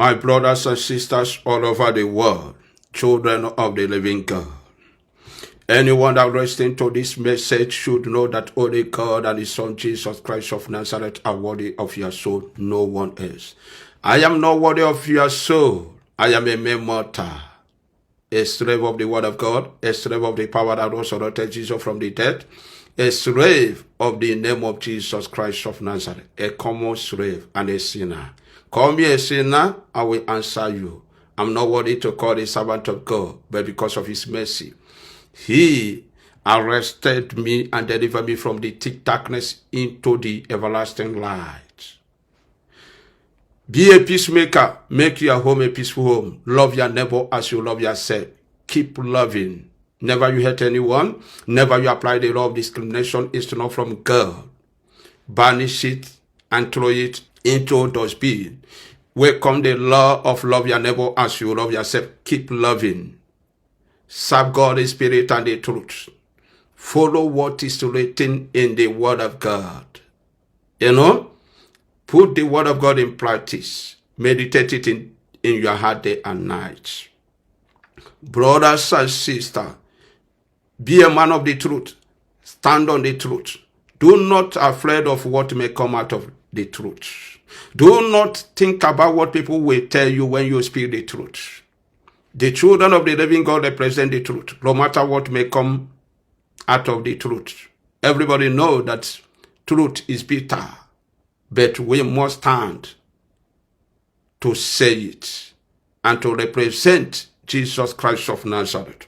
My brothers and sisters all over the world, children of the living God. Anyone that listens to this message should know that only God and His Son Jesus Christ of Nazareth are worthy of your soul, no one else. I am not worthy of your soul. I am a mere mortal, a slave of the Word of God, a slave of the power that resurrected Jesus from the dead, a slave of the name of Jesus Christ of Nazareth, a common slave and a sinner. Call me a sinner, I will answer you. I'm not worthy to call a servant of God, but because of His mercy, He arrested me and delivered me from the thick darkness into the everlasting light. Be a peacemaker. Make your home a peaceful home. Love your neighbor as you love yourself. Keep loving. Never you hurt anyone. Never you apply the law of discrimination. It's not from God. Banish it and throw it into dustbin. Welcome the law of love your neighbor as you love yourself. Keep loving. Serve God in spirit and the truth. Follow what is written in the Word of God. Put the Word of God in practice. Meditate it in your heart day and night. Brothers and sisters, be a man of the truth. Stand on the truth. Do not afraid of what may come out of the truth. Do not think about what people will tell you when you speak the truth. The children of the living God represent the truth, no matter what may come out of the truth. Everybody knows that truth is bitter, but we must stand to say it and to represent Jesus Christ of Nazareth.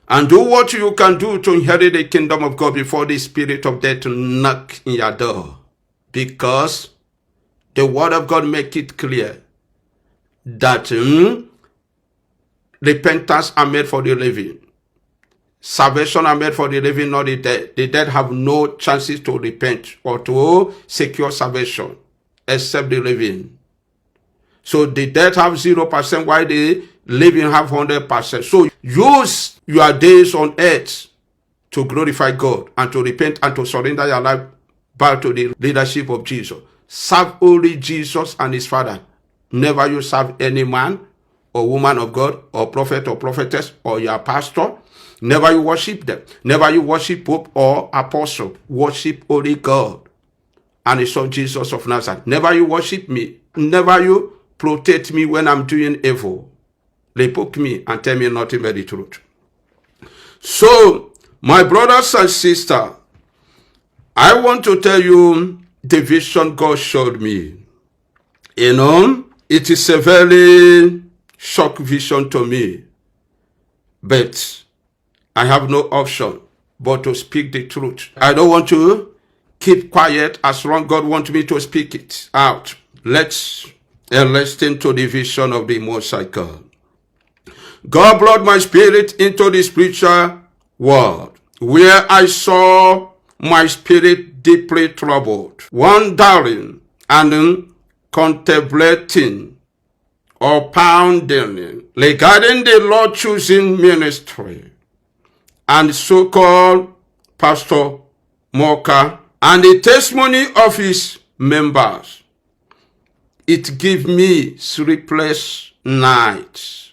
And do what you can do to inherit the kingdom of God before the spirit of death knock in your door. Because the Word of God make it clear that repentance are made for the living. Salvation are made for the living, not the dead. The dead have no chances to repent or to secure salvation except the living. So the dead have 0%, while the living have 100%. So use your days on earth to glorify God and to repent and to surrender your life back to the leadership of Jesus. Serve only Jesus and His Father. Never you serve any man or woman of God or prophet or prophetess or your pastor. Never you worship them. Never you worship Pope or Apostle. Worship only God and His Son Jesus of Nazareth. Never you worship me. Never you protect me when I'm doing evil. Rebuke me and tell me nothing but the truth. So, my brothers and sisters, I want to tell you the vision God showed me. It is a very shock vision to me. But I have no option but to speak the truth. I don't want to keep quiet as long as God wants me to speak it out. Let's listen to the vision of the Most High God. God brought my spirit into the spiritual world, where I saw my spirit deeply troubled, wondering and contemplating or pounding regarding the Lord choosing ministry and so-called Pastor Muoka and the testimony of his members. It gave me sleepless nights,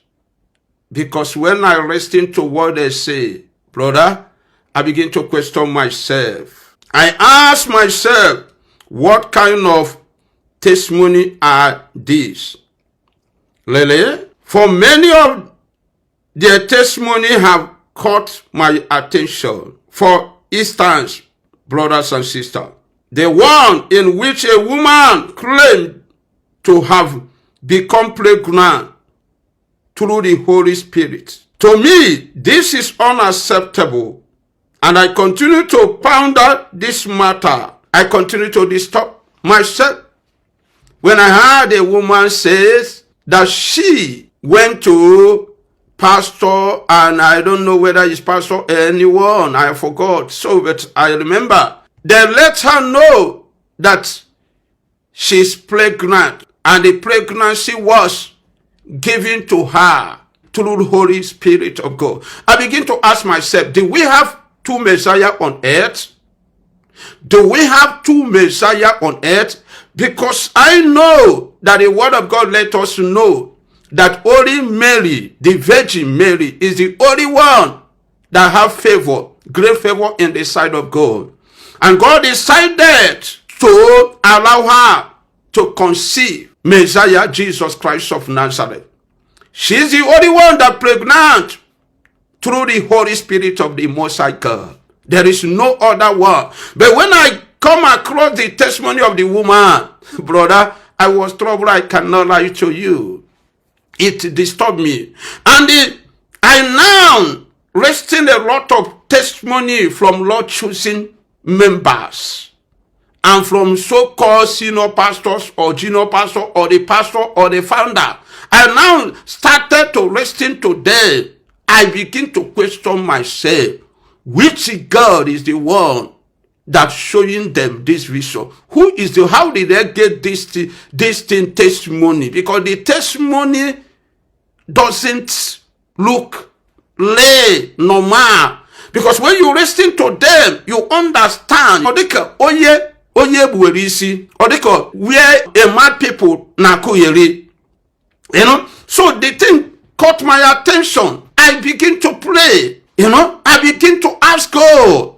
because when I listen to what they say, brother, I begin to question myself. I ask myself, what kind of testimony are these? Really? For many of their testimony have caught my attention. For instance, brothers and sisters, the one in which a woman claimed to have become pregnant through the Holy Spirit. To me, this is unacceptable, and I continue to ponder this matter. I continue to disturb myself when I heard a woman says that she went to pastor, and I don't know whether it's pastor or anyone, I forgot. So, but I remember they let her know that she's pregnant, and the pregnancy was given to her through the Holy Spirit of God. I begin to ask myself, do we have two Messiah on earth? Do we have two Messiah on earth? Because I know that the word of God let us know that only Mary, the Virgin Mary, is the only one that have favor, great favor in the sight of God. And God decided to allow her to conceive Messiah, Jesus Christ of Nazareth. She's the only one that pregnant through the Holy Spirit of the Most High God. There is no other one. But when I come across the testimony of the woman, brother, I was troubled. I cannot lie to you. It disturbed me. And I now resting a lot of testimony from Lord choosing members and from so-called senior pastors or junior pastor or the founder. I now started to listen to them. I begin to question myself, which God is the one that's showing them this vision? Who is the, how did they get this thing testimony? Because the testimony doesn't look lay normal. Because when you listen to them, you understand. Where a mad people na kuyeri. You know, so the thing caught my attention. I begin to pray. You know, I begin to ask God,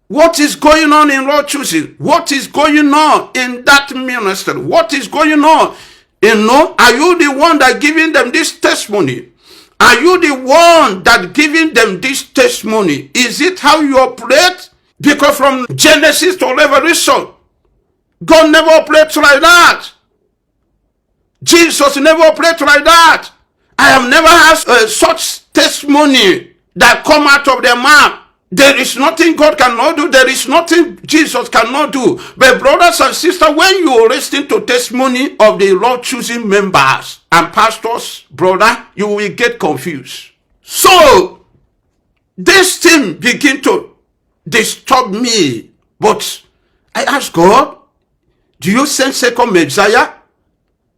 what is going on in Lord choosing? What is going on in that ministry? What is going on? You know, are you the one that giving them this testimony? Are you the one that giving them this testimony? Is it how you operate? Because from Genesis to Revelation, God never operates like that. Jesus never operates like that. I have never had such testimony that come out of their mouth. There is nothing God cannot do. There is nothing Jesus cannot do. But brothers and sisters, when you listen to testimony of the Lord choosing members and pastors, brother, you will get confused. So this thing begin to disturb me. But I ask God, do you send second Messiah?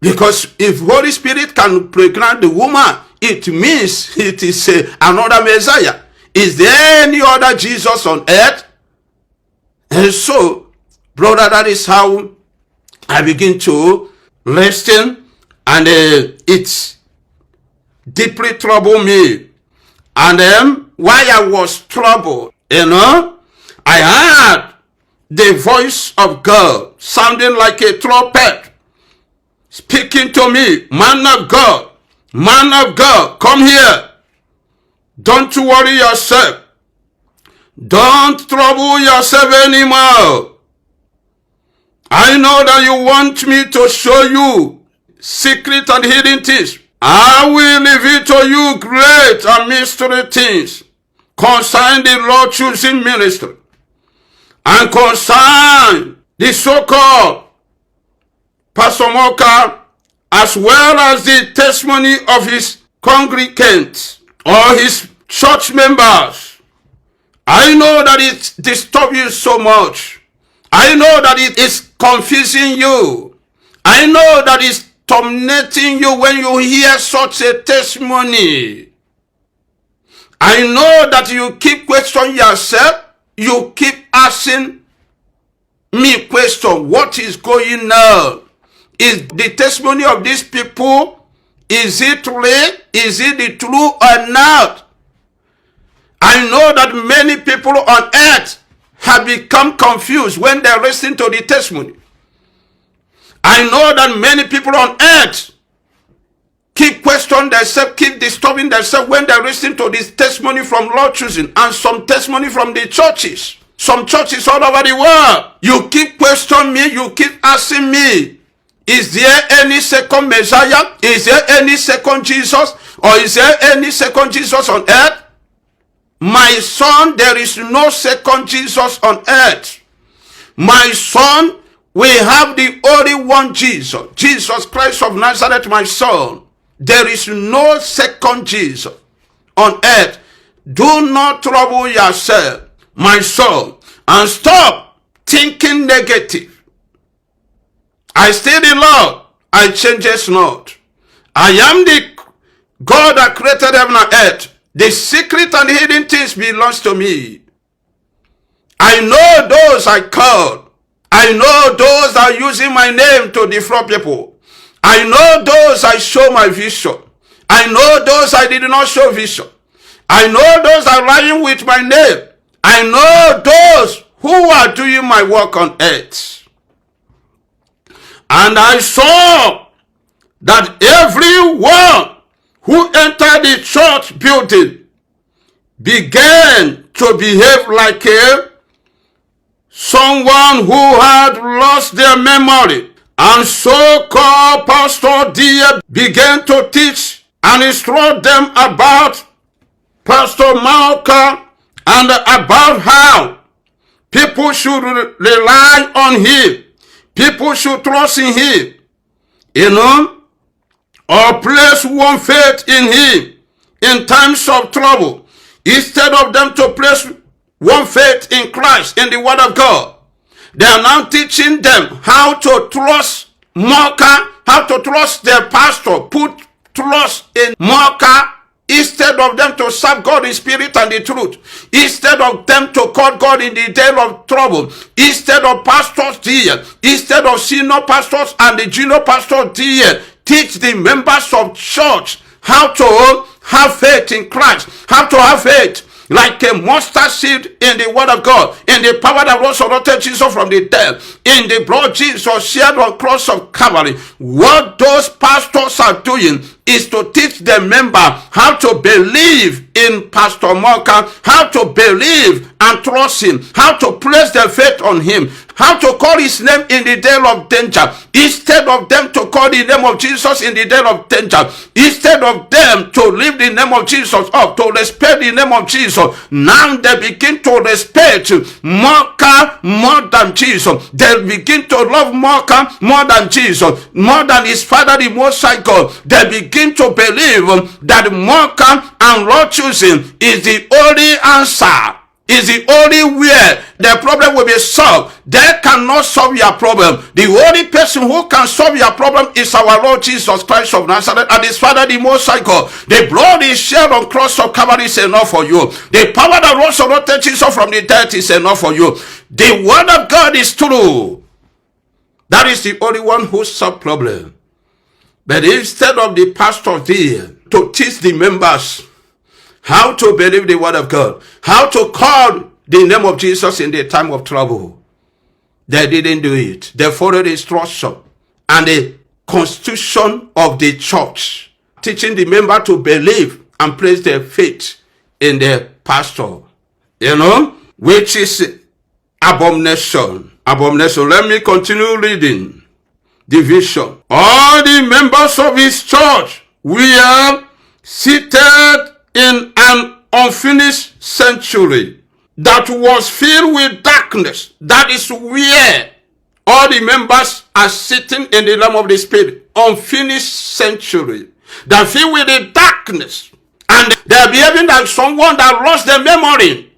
Because if Holy Spirit can pregnant the woman, it means it is another Messiah. Is there any other Jesus on earth? And so, brother, that is how I begin to listen, and it's deeply troubled me. And then, while I was troubled, you know, I heard the voice of God sounding like a trumpet, speaking to me, man of God, come here. Don't worry yourself. Don't trouble yourself anymore. I know that you want me to show you secret and hidden things. I will reveal to you great and mystery things concerning the Lord choosing ministry and concerning the so-called Pastor Muoka, as well as the testimony of his congregants or his church members. I know that it disturbs you so much. I know that it is confusing you. I know that it's tormenting you when you hear such a testimony. I know that you keep questioning yourself. You keep asking me question, what is going on? Is the testimony of these people, is it real? Is it the truth or not? I know that many people on earth have become confused when they listen to the testimony. I know that many people on earth keep questioning themselves, keep disturbing themselves when they listen to this testimony from Lord choosing and some testimony from the churches. Some churches all over the world. You keep questioning me, you keep asking me, is there any second Messiah? Is there any second Jesus? Or is there any second Jesus on earth? My son, there is no second Jesus on earth. My son, we have the only one Jesus. Jesus Christ of Nazareth, my son. There is no second Jesus on earth. Do not trouble yourself, my son, and stop thinking negative. I stay the Lord, I changes not. I am the God that created heaven and earth. The secret and hidden things belongs to me. I know those I called. I know those that are using my name to defraud people. I know those I show my vision. I know those I did not show vision. I know those are lying with my name. I know those who are doing my work on earth. And I saw that everyone who entered the church building began to behave like someone who had lost their memory. And so-called Pastor D began to teach and instruct them about Pastor Muoka and about how people should rely on him. People should trust in him, or place one faith in him in times of trouble, instead of them to place one faith in Christ, in the Word of God. They are now teaching them how to trust Muoka, how to trust their pastor, put trust in Muoka, instead of them to serve God in spirit and the truth, instead of them to call God in the day of trouble, instead of pastors here, instead of senior pastors and the junior pastors here, teach the members of church how to have faith in Christ, how to have faith like a mustard seed in the Word of God, in the power that resurrected Jesus from the dead, in the blood Jesus shed on the cross of Calvary. What those pastors are doing is to teach the member how to believe in Pastor Muoka, how to believe and trust him, how to place their faith on him, how to call his name in the day of danger, instead of them to call the name of Jesus in the day of danger, instead of them to lift the name of Jesus up, to respect the name of Jesus. Now they begin to respect Muoka more than Jesus. They begin to love Muoka more than Jesus, more than his Father, the Most High God. They begin to believe that Muoka and Lord choosing is the only answer, is the only way the problem will be solved. They cannot solve your problem. The only person who can solve your problem is our Lord Jesus Christ of Nazareth and his Father, the Most High God. The blood is shed on the cross of Calvary is enough for you. The power that resurrected Jesus from the dead is enough for you. The Word of God is true. That is the only one who solves problem. But instead of the pastor there to teach the members how to believe the Word of God, how to call the name of Jesus in the time of trouble, they didn't do it. They followed the instruction and the constitution of the church, teaching the member to believe and place their faith in the pastor, which is abomination. Abomination. Let me continue reading the vision. All the members of his church were seated in an unfinished sanctuary that was filled with darkness. That is where all the members are sitting in the realm of the spirit. Unfinished sanctuary that filled with the darkness. And they're behaving like someone that lost their memory.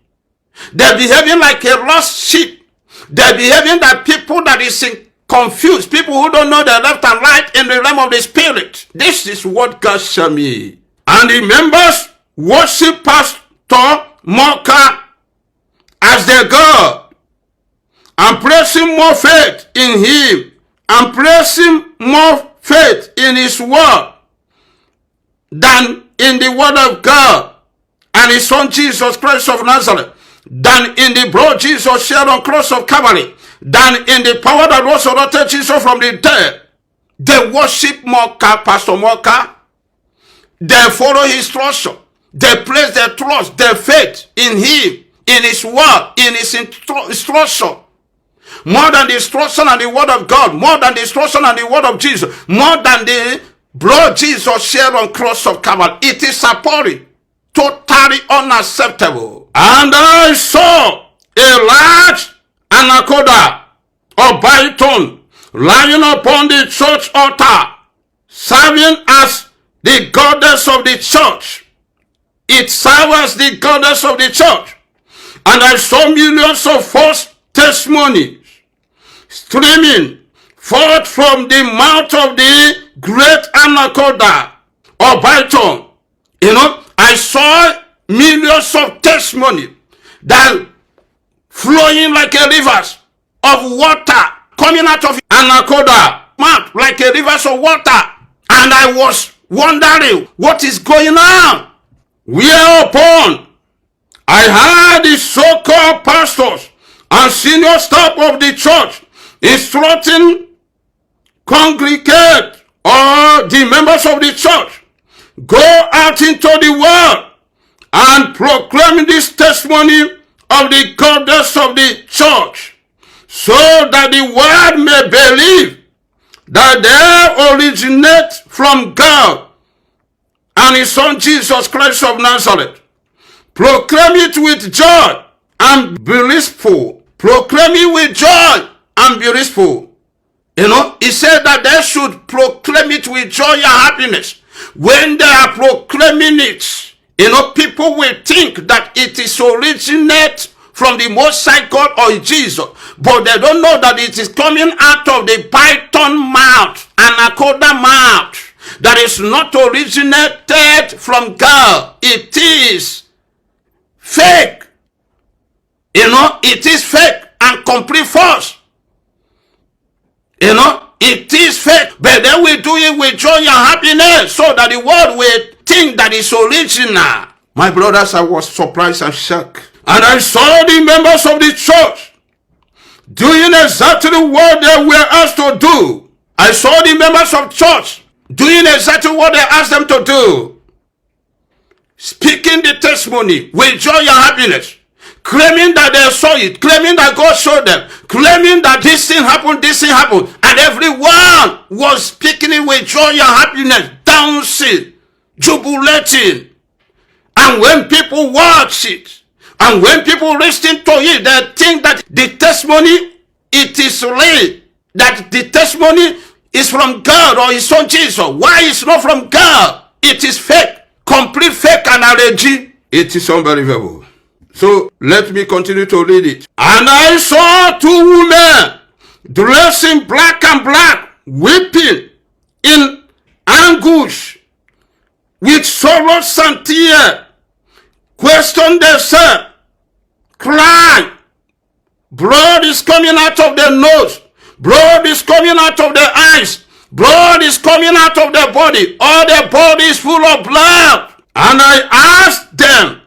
They're behaving like a lost sheep. They're behaving like people that is confused. People who don't know the left and right in the realm of the spirit. This is what God showed me. And the members worship Pastor Muoka as their God and placing more faith in him and placing more faith in his word than in the Word of God and his Son Jesus Christ of Nazareth, than in the blood Jesus shed on the cross of Calvary, than in the power that resurrected Jesus from the dead. They worship Muoka, Pastor Muoka. They follow his instruction. They place their trust, their faith in him, in his word, in his instruction. More than the instruction and the Word of God, more than the instruction and the Word of Jesus, more than the blood Jesus shed on the cross of Calvary. It is appalling, totally unacceptable. And I saw a large anaconda or python lying upon the church altar, serving as the goddess of the church. It serves as the goddess of the church. And I saw millions of false testimonies streaming forth from the mouth of the great anaconda or python. I saw millions of testimonies that flowing like a rivers of water coming out of anaconda. mouth like a rivers of water. And I was wondering what is going on. Whereupon I heard the so-called pastors and senior staff of the church instructing congregate or the members of the church, go out into the world and proclaim this testimony of the goodness of the church, so that the world may believe that they originate from God and His Son Jesus Christ of Nazareth. Proclaim it with joy and be blissful. Proclaim it with joy and be blissful. You know, He said that they should proclaim it with joy and happiness. When they are proclaiming it, you know, people will think that it is originate from the Most High God or Jesus, but they don't know that it is coming out of the python mouth, anaconda mouth, that is not originated from God. It is fake. You know, it is fake and complete false. You know, it is fake, but then we do it with joy and happiness so that the world will think that it's original. My brothers, I was surprised and shocked. And I saw the members of the church doing exactly what they were asked to do. I saw the members of church doing exactly what they asked them to do. Speaking the testimony with joy and happiness. Claiming that they saw it. Claiming that God showed them. Claiming that this thing happened, this thing happened. And everyone was speaking it with joy and happiness. Dancing. Jubilating. And when people watch it, and when people listen to it, they think that the testimony, it is real. That the testimony is from God or His Son Jesus. Why it's not from God? It is fake. Complete fake analogy. It is unbelievable. So let me continue to read it. And I saw two women dressed in black and black, weeping in anguish, with sorrows and tears. Question themselves, cry. Blood is coming out of their nose. Blood is coming out of their eyes. Blood is coming out of their body. All their body is full of blood. And I asked them,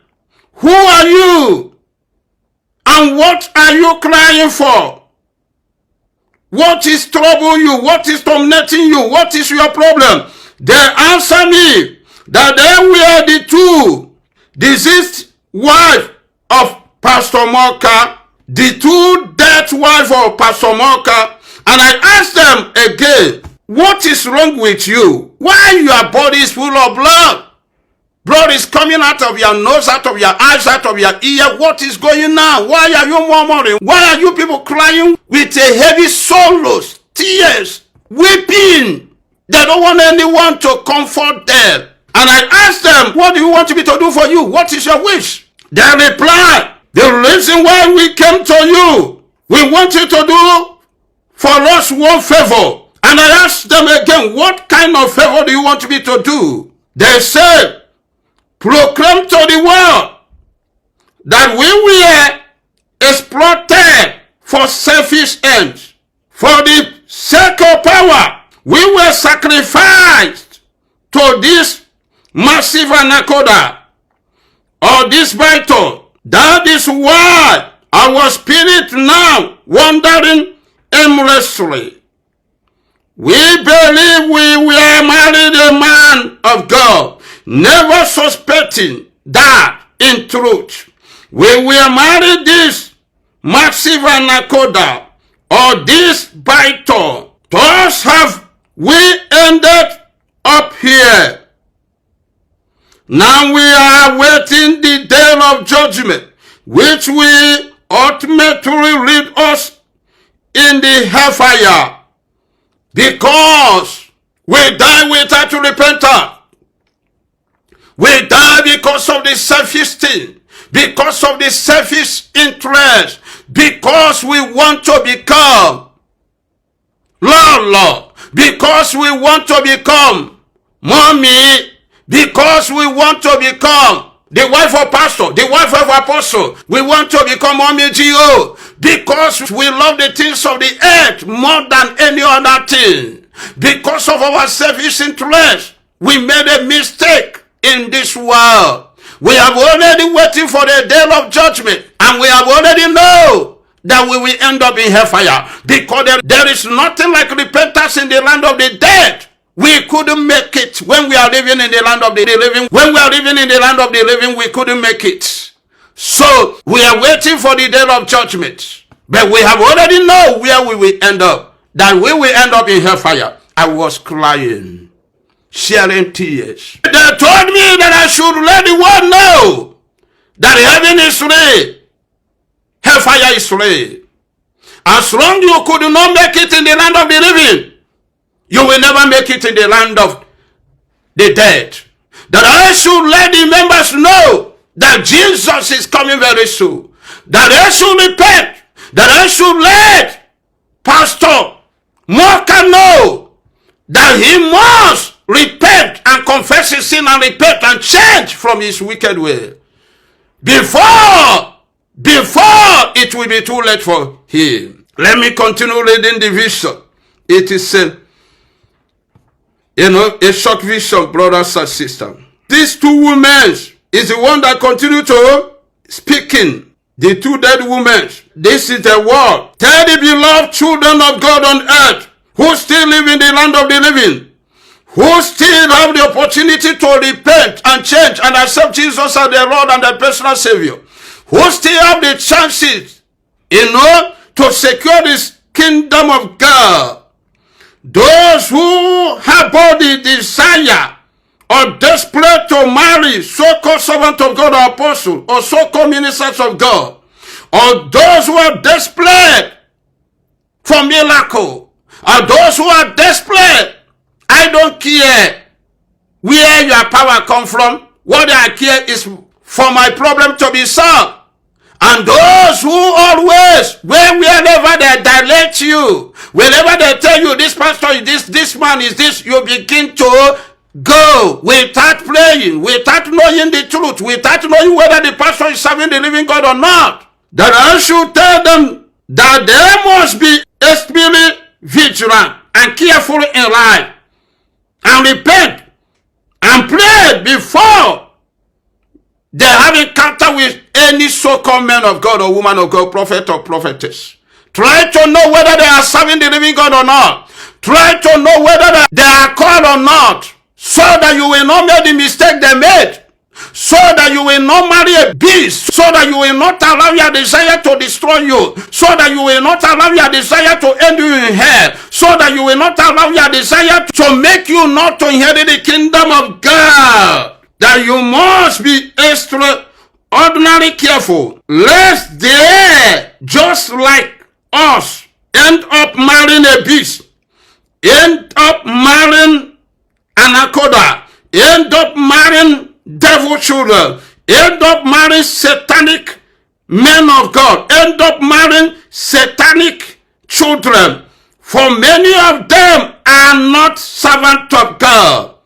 who are you? And what are you crying for? What is troubling you? What is tormenting you? What is your problem? They answer me that they were the two deceased wife of Pastor Muoka, the two dead wife of Pastor Muoka, and I asked them again, what is wrong with you? Why your body is full of blood? Blood is coming out of your nose, out of your eyes, out of your ear. What is going on? Why are you murmuring? Why are you people crying with a heavy sorrows, tears, weeping? They don't want anyone to comfort them. And I asked them, what do you want me to do for you? What is your wish? They replied, the reason why we came to you, we want you to do for us one favor. And I asked them again, what kind of favor do you want me to do? They said, proclaim to the world that we were exploited for selfish ends. For the sake of power, we were sacrificed to this massive anaconda or this python. That is why our spirit now wandering aimlessly. We believe we were married a man of God, never suspecting that in truth we were married this massive anaconda or this python. Thus have we ended up here. Now we are awaiting the day of judgment, which will ultimately lead us in the hellfire, because we die without repentance. We die because of the selfish thing, because of the selfish interest, because we want to become Lord, because we want to become mommy, because we want to become the wife of pastor, the wife of apostle. We want to become mommy G.O. Because we love the things of the earth more than any other thing. Because of our selfish interest, we made a mistake in this world. We have already waiting for the day of judgment, and we have already know that we will end up in hellfire, because there is nothing like repentance in the land of the dead. We couldn't make it when we are living in the land of the living. When we are living in the land of the living, we couldn't make it. So we are waiting for the day of judgment. But we have already know where we will end up. That we will end up in hellfire. I was crying, sharing tears. They told me that I should let the world know that heaven is real, hellfire is real. As long as you could not make it in the land of the living, you will never make it in the land of the dead. That I should let the members know that Jesus is coming very soon. That I should repent. That I should let Pastor Muoka know that he must repent and confess his sin and repent and change from his wicked way. Before it will be too late for him. Let me continue reading the vision. It is a short vision, brothers and sisters. These two women is the one that continue to speaking. The two dead women. This is the word. Tell the beloved children of God on earth who still live in the land of the living, who still have the opportunity to repent and change and accept Jesus as their Lord and their personal Savior, who still have the chances, to secure this kingdom of God. Those who have the desire or desperate to marry so-called servant of God or apostle or so-called ministers of God, or those who are desperate for miracle, or those who are desperate, I don't care where your power come from. What I care is for my problem to be solved. And those who always, wherever they direct you, wherever they tell you this pastor is this man is this, you begin to go without praying, without knowing the truth, without knowing whether the pastor is serving the living God or not. That I should tell them that they must be extremely vigilant and careful in life, and repent and pray before they have encounter with any so-called man of God or woman of God, prophet or prophetess. Try to know whether they are serving the living God or not. Try to know whether they are called or not, so that you will not make the mistake they made, so that you will not marry a beast, so that you will not allow your desire to destroy you, so that you will not allow your desire to end you in hell, so that you will not allow your desire to make you not to inherit the kingdom of God. That you must be extraordinarily careful, lest they, just like us, end up marrying a beast, end up marrying anaconda, end up marrying devil children, end up marrying satanic men of God, end up marrying satanic children. For many of them are not servants of God.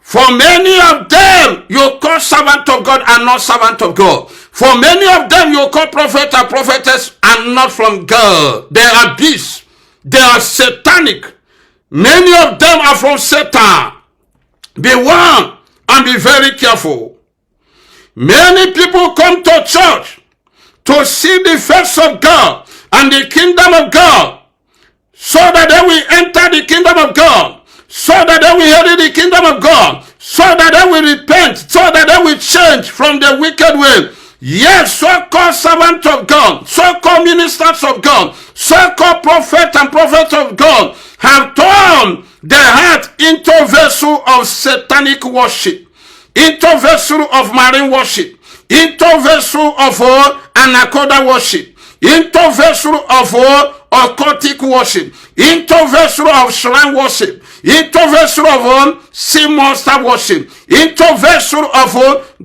For many of them, you call servant of God and not servant of God. For many of them, you call prophet and prophetess and not from God. They are beasts. They are satanic. Many of them are from Satan. Be warned and be very careful. Many people come to church to see the face of God and the kingdom of God, so that they will enter the kingdom of God, so that they will inherit the kingdom of God, so that they will repent, so that they will change from the wicked way. Yes, so-called servants of God, so-called ministers of God, so-called prophets and prophets of God have turned their heart into a vessel of satanic worship, into a vessel of marine worship, into a vessel of anaconda worship, into a vessel of occultic worship, into a vessel of shrine worship, into a vessel of sea monster worship, into a vessel of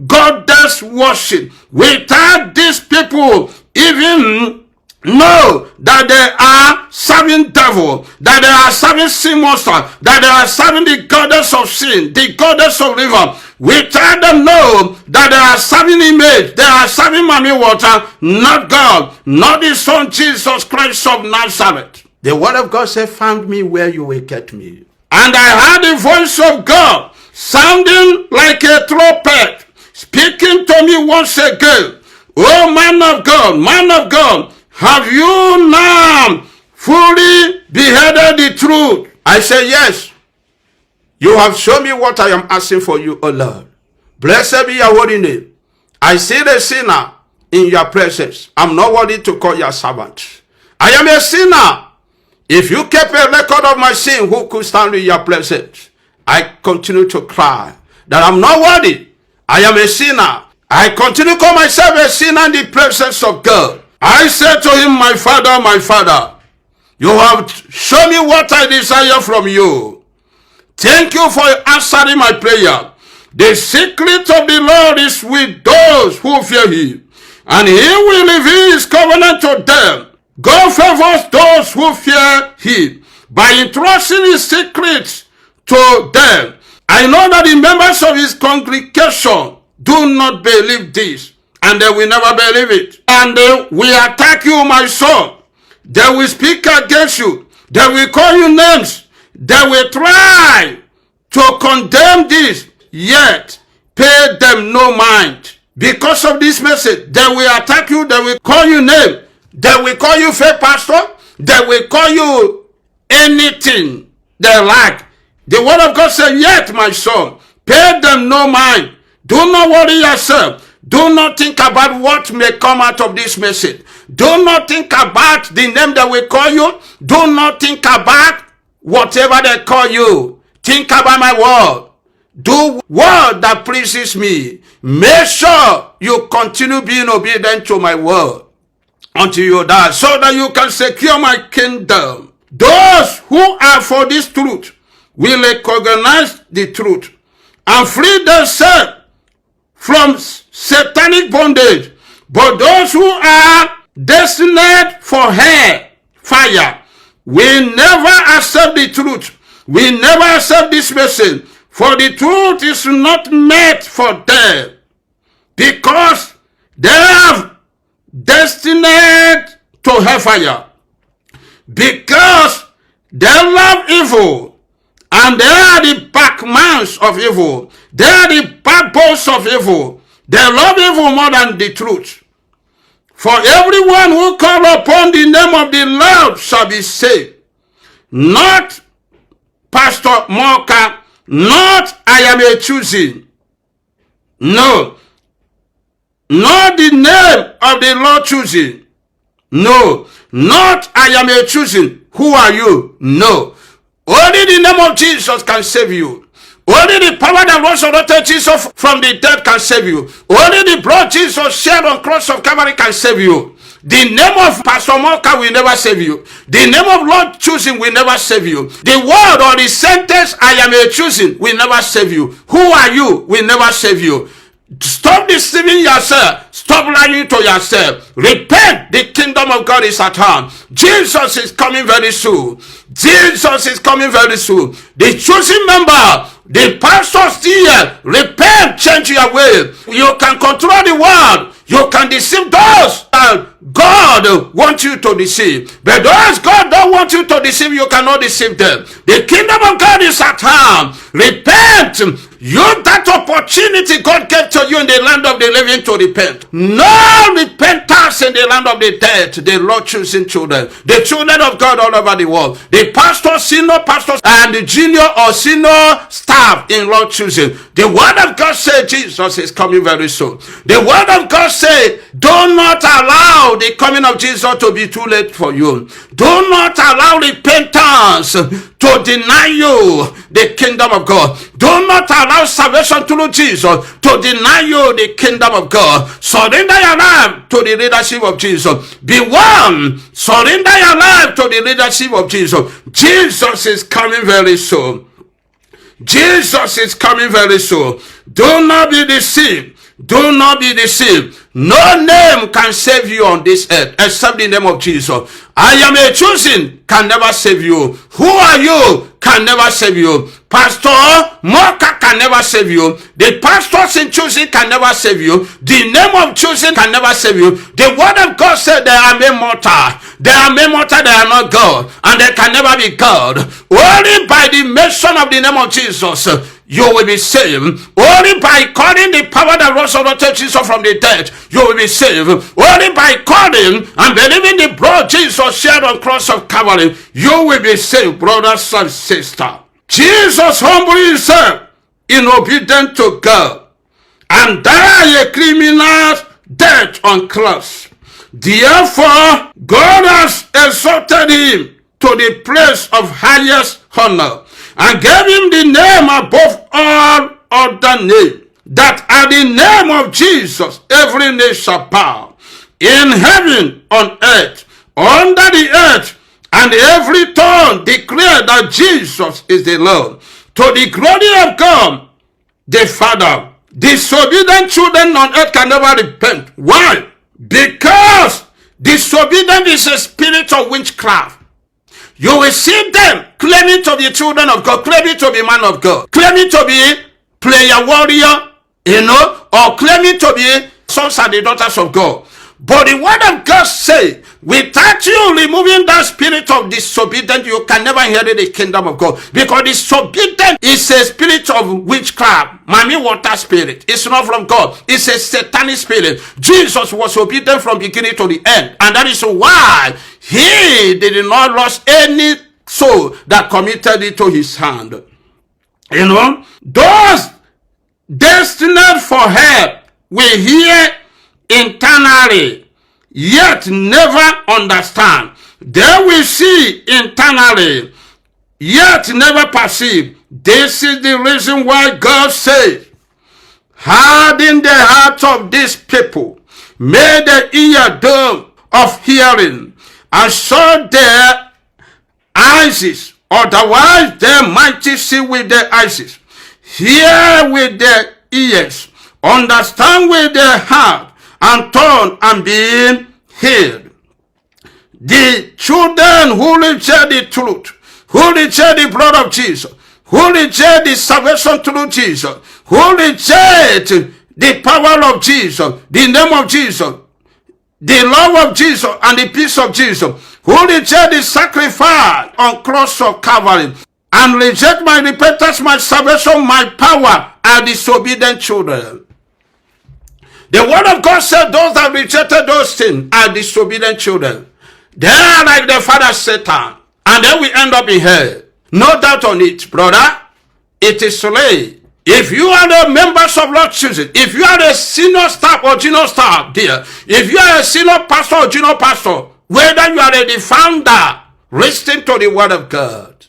goddess worship. Without these people even know that they are serving devil, that they are serving sea monster, that they are serving the goddess of sin, the goddess of river, without them know that they are serving image, they are serving mommy water, not God, not the Son Jesus Christ of Nazareth. The word of God said, find me where you will get me. And I heard the voice of God sounding like a trumpet, speaking to me once again. Oh, man of God, have you now fully beheaded the truth? I say, yes. You have shown me what I am asking for you, O Lord. Blessed be your holy name. I see the sinner in your presence. I'm not worthy to call your servant. I am a sinner. If you kept a record of my sin, who could stand in your presence? I continue to cry that I'm not worthy. I am a sinner. I continue to call myself a sinner in the presence of God. I said to him, my Father, you have shown me what I desire from you. Thank you for answering my prayer. The secret of the Lord is with those who fear him, and he will reveal his covenant to them. God favors those who fear him by entrusting his secrets to them. I know that the members of his congregation do not believe this, and they will never believe it. And they will attack you, my son. They will speak against you. They will call you names. They will try to condemn this, yet pay them no mind. Because of this message, they will attack you. They will call you name. They will call you fake pastor. They will call you anything they like. The word of God said, yet, my son, pay them no mind. Do not worry yourself. Do not think about what may come out of this message. Do not think about the name that will call you. Do not think about whatever they call you. Think about my word. Do word that pleases me. Make sure you continue being obedient to my word until you die, so that you can secure my kingdom. Those who are for this truth will recognize the truth and free themselves from satanic bondage. But those who are destined for hell, fire, will never accept the truth. Will never accept this message. For the truth is not meant for them, because they have destined to hellfire. Because they love evil, and they are the backmans of evil. They are the backbones of evil. They love evil more than the truth. For everyone who calls upon the name of the Lord shall be saved. Not Pastor Muoka, not I am a choosing. No. Not the name of the Lord choosing. No. Not I am a choosing. Who are you? No. Only the name of Jesus can save you. Only the power that resurrected Jesus from the dead can save you. Only the blood Jesus shed on the cross of Calvary can save you. The name of Pastor Muoka will never save you. The name of Lord choosing will never save you. The word or the sentence I am a choosing will never save you. Who are you will never save you. Stop deceiving yourself. Stop lying to yourself. Repent. The kingdom of God is at hand. Jesus is coming very soon. Jesus is coming very soon. The choosing member, the pastor still, repent, change your way. You can control the world. You can deceive those that God wants you to deceive. But those God don't want you to deceive, you cannot deceive them. The kingdom of God is at hand. Repent. Use that opportunity God gave to you in the land of the living to repent. No repentance in the land of the dead. The Lord choosing children. The children of God all over the world. The pastors, senior pastors, and the junior or senior staff in Lord choosing. The word of God says Jesus is coming very soon. The word of God says, do not allow the coming of Jesus to be too late for you. Do not allow repentance to deny you the kingdom of God. Do not allow salvation through Jesus to deny you the kingdom of God. Surrender your life to the leadership of Jesus. Be one. Surrender your life to the leadership of Jesus. Jesus is coming very soon. Jesus is coming very soon. Do not be deceived. Do not be deceived. No name can save you on this earth except the name of Jesus. I am a choosing can never save you. Who are you can never save you. Pastor Muoka can never save you. The pastors in choosing can never save you. The name of choosing can never save you. The word of God said they are immortal. They are immortal, they are not God. And they can never be God. Only by the mention of the name of Jesus, you will be saved. Only by calling the power that resurrected Jesus from the dead, you will be saved. Only by calling and believing the blood Jesus shed on the cross of Calvary, you will be saved, brothers and sisters. Jesus humbled himself in obedience to God and died a criminal's death on cross. Therefore, God has exalted him to the place of highest honor and gave him the name above all other names, that at the name of Jesus every knee shall bow, in heaven, on earth, under the earth, and every tongue declare that Jesus is the Lord, to the glory of God the Father. Disobedient children on earth can never repent. Why? Because disobedience is a spirit of witchcraft. You will see them claiming to be children of God, claiming to be man of God, claiming to be player warrior, or claiming to be sons and the daughters of God. But the word of God says, without you removing that spirit of disobedience, you can never inherit the kingdom of God. Because disobedience is a spirit of witchcraft. Mommy water spirit. It's not from God. It's a satanic spirit. Jesus was obedient from beginning to the end. And that is why he did not lose any soul that committed it to his hand. Those destined for hell will hear internally, yet never understand. They will see internally, yet never perceive. This is the reason why God says, harden the hearts of these people, make the ear dumb of hearing, and shut their eyes, otherwise they might see with their eyes, hear with their ears, understand with their heart, and turn and be healed. The children who reject the truth, who reject the blood of Jesus, who reject the salvation through Jesus, who reject the power of Jesus, the name of Jesus, the love of Jesus, and the peace of Jesus, who reject the sacrifice on cross of Calvary, and reject my repentance, my salvation, my power, are disobedient children. The word of God said those that rejected those things are disobedient children. They are like their father Satan, and then we end up in hell. No doubt on it, brother. It is late. If you are the members of Lord choosing, if you are a senior staff or junior staff there, if you are a senior pastor or junior pastor, whether you are the founder, listen to the word of God.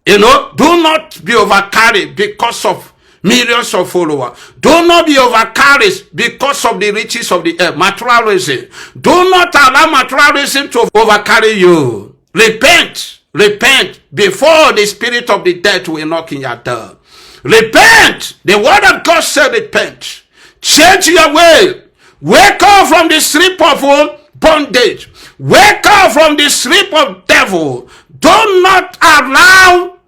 Do not be overcarried because of millions of followers. Do not be overcarried because of the riches of the earth, materialism. Do not allow materialism to overcarry you. Repent before the spirit of the dead will knock in your door. Repent. The word of God said repent. Change your way. Wake up from the sleep of bondage. Wake up from the sleep of devil. Do not allow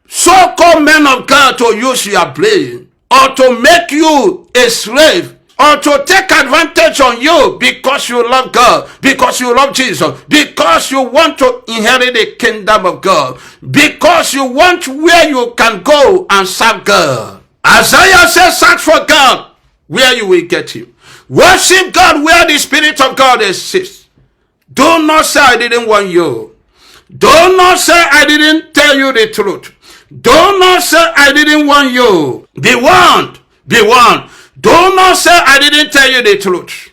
so-called men of God to use your brain or to make you a slave or to take advantage on you because you love God, because you love Jesus, because you want to inherit the kingdom of God, because you want where you can go and serve God. Isaiah says, search for God where you will get him. Worship God where the Spirit of God exists. Do not say I didn't want you. Do not say I didn't tell you the truth. Do not say I didn't want you. Be warned. Be warned. Do not say I didn't tell you the truth.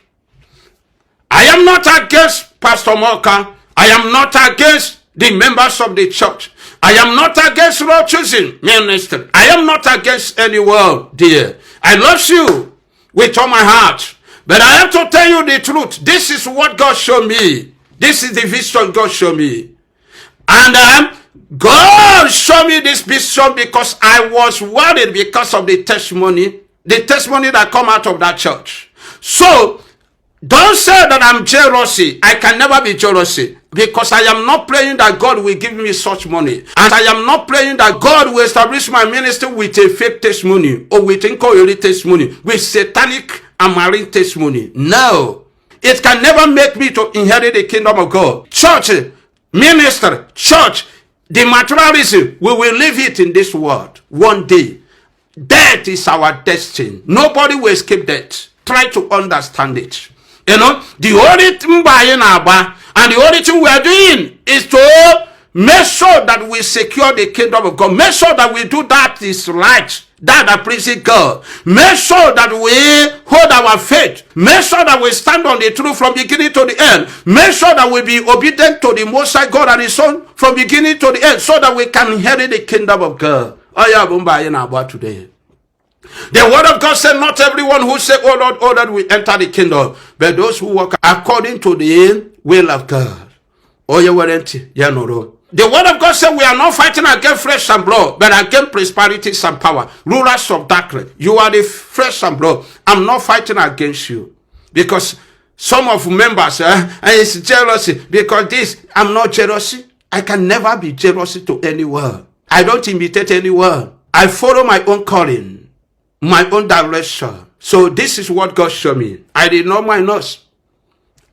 I am not against Pastor Muoka. I am not against the members of the church. I am not against Lord choosing ministry. I am not against anyone, dear. I love you with all my heart. But I have to tell you the truth. This is what God showed me. This is the vision God showed me. And God showed me this vision because I was worried because of the testimony that come out of that church. So, don't say that I'm jealousy. I can never be jealousy. Because I am not praying that God will give me such money. And I am not praying that God will establish my ministry with a fake testimony or with incoherent testimony, with satanic and marine testimony. No. It can never make me to inherit the kingdom of God. Church, minister, church, the materialism, we will leave it in this world one day. Death is our destiny. Nobody will escape death. Try to understand it. You know, the only thing buying our and the only thing we are doing is to make sure that we secure the kingdom of God. Make sure that we do that is right, that pleases God. Make sure that we hold our faith. Make sure that we stand on the truth from beginning to the end. Make sure that we be obedient to the Most High God and His Son from beginning to the end, so that we can inherit the kingdom of God. Oh yeah, buying about today. The word of God said, not everyone who say, oh Lord, will enter the kingdom, but those who walk according to the will of God. Oh, you weren't, yeah, no. The word of God said, we are not fighting against flesh and blood, but against principalities and power, rulers of darkness. You are the flesh and blood. I'm not fighting against you. Because some of members, it's jealousy. Because this, I'm not jealousy. I can never be jealousy to anyone. I don't imitate anyone. I follow my own calling, my own direction. So this is what God showed me. I did not minus.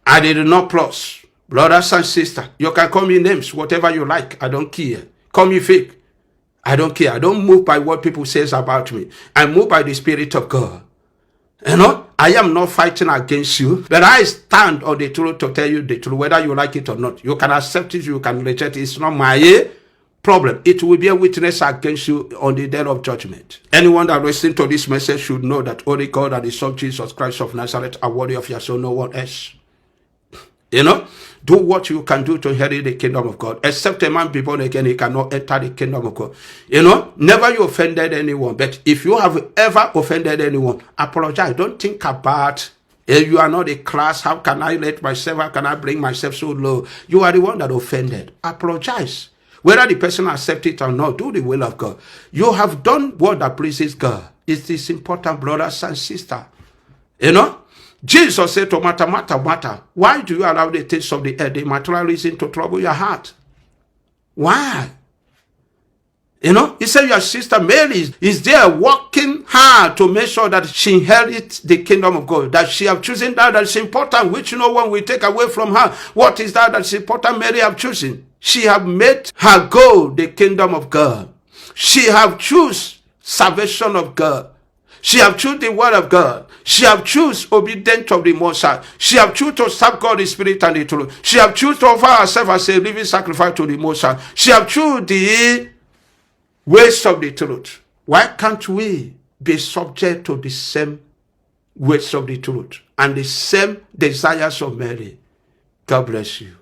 I did not plus. Brothers and sisters, you can call me names, whatever you like. I don't care. Call me fake. I don't care. I don't move by what people say about me. I move by the Spirit of God. You know, I am not fighting against you, but I stand on the truth to tell you the truth, whether you like it or not. You can accept it, you can reject it. It's not my problem. It will be a witness against you on the day of judgment. Anyone that listens to this message should know that only God and the Son Jesus Christ of Nazareth are worthy of your soul, no one else. You know, do what you can do to inherit the kingdom of God. Except a man be born again, he cannot enter the kingdom of God. You know, never you offended anyone. But if you have ever offended anyone, apologize. Don't think about, if you are not a class, how can I let myself, how can I bring myself so low? You are the one that offended. Apologize. Whether the person accepts it or not, do the will of God. You have done what that pleases God. It is important, brothers and sisters. You know, Jesus said to Martha, why do you allow the things of the earth, the materialism, to trouble your heart? Why? You know, he said your sister Mary is there working hard to make sure that she inherits the kingdom of God, that she have chosen that is important, which no one will take away from her. What is that that's important Mary have chosen? She have made her goal the kingdom of God. She have choose salvation of God. She have choose the word of God. She have choose obedience of the Most High. She have choose to serve God the Spirit and the truth. She have choose to offer herself as a living sacrifice to the Most High. She have choose the ways of the truth. Why can't we be subject to the same ways of the truth and the same desires of Mary? God bless you.